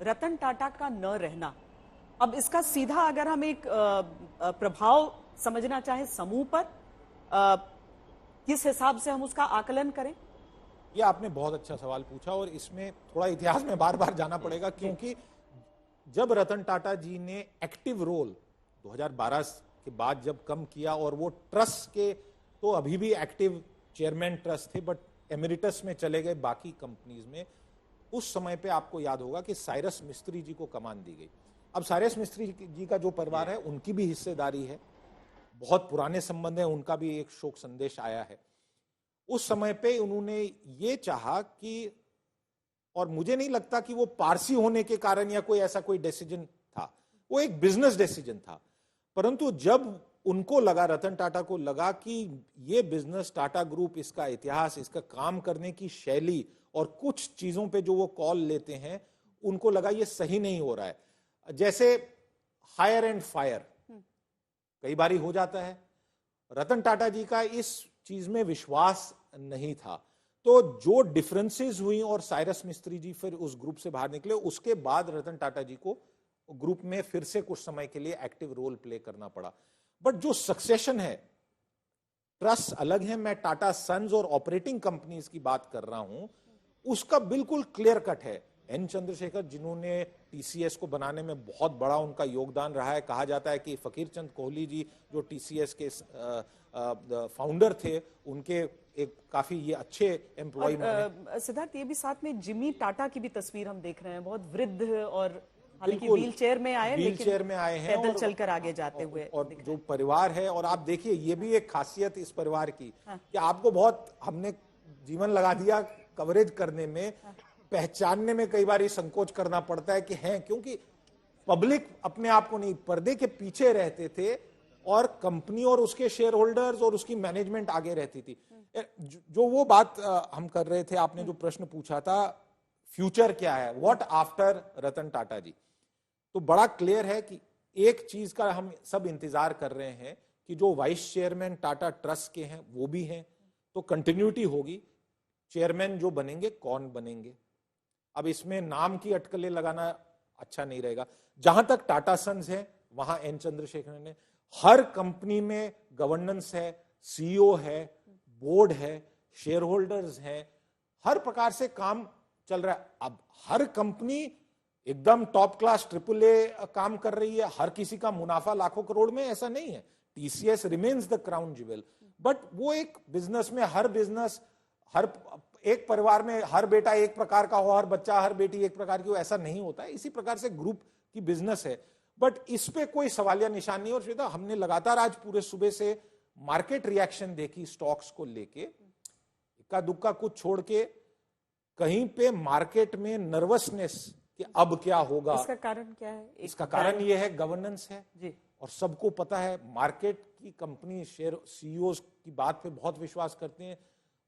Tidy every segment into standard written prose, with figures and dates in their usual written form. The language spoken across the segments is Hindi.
रतन टाटा का न रहना, अब इसका सीधा अगर हम एक प्रभाव समझना चाहें समूह पर, किस हिसाब से हम उसका आकलन करें? ये आपने बहुत अच्छा सवाल पूछा और इसमें थोड़ा इतिहास में बार बार जाना पड़ेगा, क्योंकि जब रतन टाटा जी ने एक्टिव रोल 2012 के बाद जब कम किया और वो ट्रस्ट के तो अभी भी एक्टिव चेयरमैन ट्रस्ट थे, बट एमिरिटस में चले गए बाकी कंपनीज में, उस समय पे आपको याद होगा कि साइरस मिस्त्री जी को कमान दी गई। अब साइरस मिस्त्री जी का जो परिवार है उनकी भी हिस्सेदारी है, बहुत पुराने संबंध है, उनका भी एक शोक संदेश आया है। उस समय पे उन्होंने ये चाहा कि, और मुझे नहीं लगता कि वो पारसी होने के कारण या कोई ऐसा कोई डिसीजन था, वो एक बिजनेस डिसीजन था, परंतु जब उनको लगा, रतन टाटा को लगा कि ये बिजनेस टाटा ग्रुप, इसका इतिहास, इसका काम करने की शैली और कुछ चीजों पे जो वो कॉल लेते हैं, उनको लगा ये सही नहीं हो रहा है। जैसे हायर एंड फायर कई बारी हो जाता है, रतन टाटा जी का इस चीज में विश्वास नहीं था, तो जो डिफरेंसेस हुई और साइरस मिस्त्री जी फिर उस ग्रुप से बाहर निकले, उसके बाद रतन टाटा जी को ग्रुप में फिर से कुछ समय के लिए एक्टिव रोल प्ले करना पड़ा। बट जो सक्सेशन है, ट्रस्ट अलग है, मैं टाटा सन्स और ऑपरेटिंग कंपनीज की बात कर रहा हूं, उसका बिल्कुल क्लियर कट है। एन चंद्रशेखर, जिन्होंने टीसीएस को बनाने में बहुत बड़ा उनका योगदान रहा है, कहा जाता है कि फकीर चंद कोहली जी जो टीसीएस के फाउंडर थे, उनके एक काफी ये अच्छे एम्प्लॉय माने। सिद्धार्थ, ये भी साथ में जिमी टाटा की भी तस्वीर हम देख रहे हैं, बहुत वृद्ध और हालांकि व्हील चेयर में आए, व्हील चेयर में आए हैं, पैदल चलकर आगे जाते हुए, और जो परिवार है, और आप देखिए ये भी एक खासियत इस परिवार की, कि आपको बहुत, हमने जीवन लगा दिया कवरेज करने में, पहचानने में कई बार संकोच करना पड़ता है कि हैं, क्योंकि पब्लिक अपने आप को नहीं, पर्दे के पीछे रहते थे और कंपनी और उसके शेयर होल्डर्स और उसकी मैनेजमेंट आगे रहती थी। जो वो बात हम कर रहे थे, आपने जो प्रश्न पूछा था, फ्यूचर क्या है, व्हाट आफ्टर रतन टाटा जी, तो बड़ा क्लियर है कि एक चीज का हम सब इंतजार कर रहे हैं कि जो वाइस चेयरमैन टाटा ट्रस्ट के हैं वो भी हैं, तो कंटिन्यूटी होगी। चेयरमैन जो बनेंगे, कौन बनेंगे, अब इसमें नाम की अटकलें लगाना अच्छा नहीं रहेगा। जहां तक टाटा सन्स है, वहां एन चंद्रशेखर ने, हर कंपनी में गवर्नेंस है, सीईओ है, बोर्ड है, शेयर होल्डर्स हैं, हर प्रकार से काम चल रहा है। अब हर कंपनी एकदम टॉप क्लास AAA काम कर रही है, हर किसी का मुनाफा लाखों करोड़ में, ऐसा नहीं है। TCS remains the crown jewel, but वो एक बिजनेस में, हर बिजनेस, हर एक परिवार में हर बेटा एक प्रकार का हो, हर बच्चा, हर बेटी एक प्रकार की हो, ऐसा नहीं होता है। इसी प्रकार से ग्रुप की बिजनेस है, बट इस पे कोई सवालिया निशान नहीं। और श्वेता, हमने लगातार आज पूरे सुबह से मार्केट रिएक्शन देखी स्टॉक्स को लेके, इक्का दुक्का कुछ छोड़ के, कहीं पे मार्केट में नर्वसनेस कि अब क्या होगा। इसका कारण क्या है? इसका कारण यह है गवर्नेंस है जी, और सबको पता है मार्केट की कंपनी शेयर सीईओ की बात पे बहुत विश्वास करते हैं।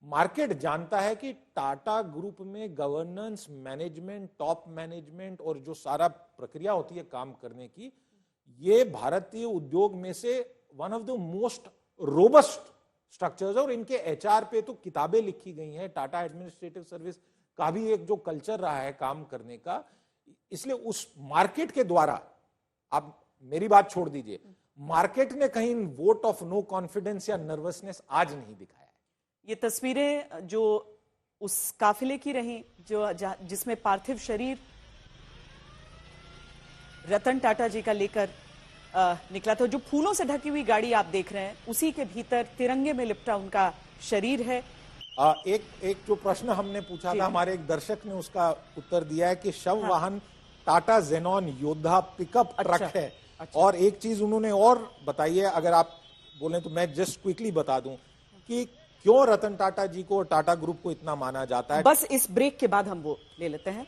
मार्केट जानता है कि टाटा ग्रुप में गवर्नेंस, मैनेजमेंट, टॉप मैनेजमेंट और जो सारा प्रक्रिया होती है काम करने की, ये भारतीय उद्योग में से one of the most robust structures है। और इनके एचआर पे तो किताबें लिखी गई हैं, टाटा एडमिनिस्ट्रेटिव सर्विस का भी एक जो कल्चर रहा है काम करने का, इसलिए उस मार्केट के द्वारा, आप मेरी बात छोड़ दीजिए, मार्केट ने कहीं वोट ऑफ नो कॉन्फिडेंस या नर्वसनेस आज नहीं दिखाया। ये तस्वीरें जो उस काफिले की रही, जो जिसमें पार्थिव शरीर रतन टाटा जी का लेकर निकला था, जो फूलों से ढकी हुई गाड़ी आप देख रहे हैं, उसी के भीतर तिरंगे में लिपटा उनका शरीर है। एक जो प्रश्न हमने पूछा था, हमारे एक दर्शक ने उसका उत्तर दिया है कि शव वाहन टाटा जेनॉन योद्धा पिकअप ट्रक है। अच्छा। और एक चीज उन्होंने और बताई है, अगर आप बोलें तो मैं जस्ट क्विकली बता दूं कि क्यों रतन टाटा जी को, टाटा ग्रुप को इतना माना जाता है। बस इस ब्रेक के बाद हम वो ले लेते हैं।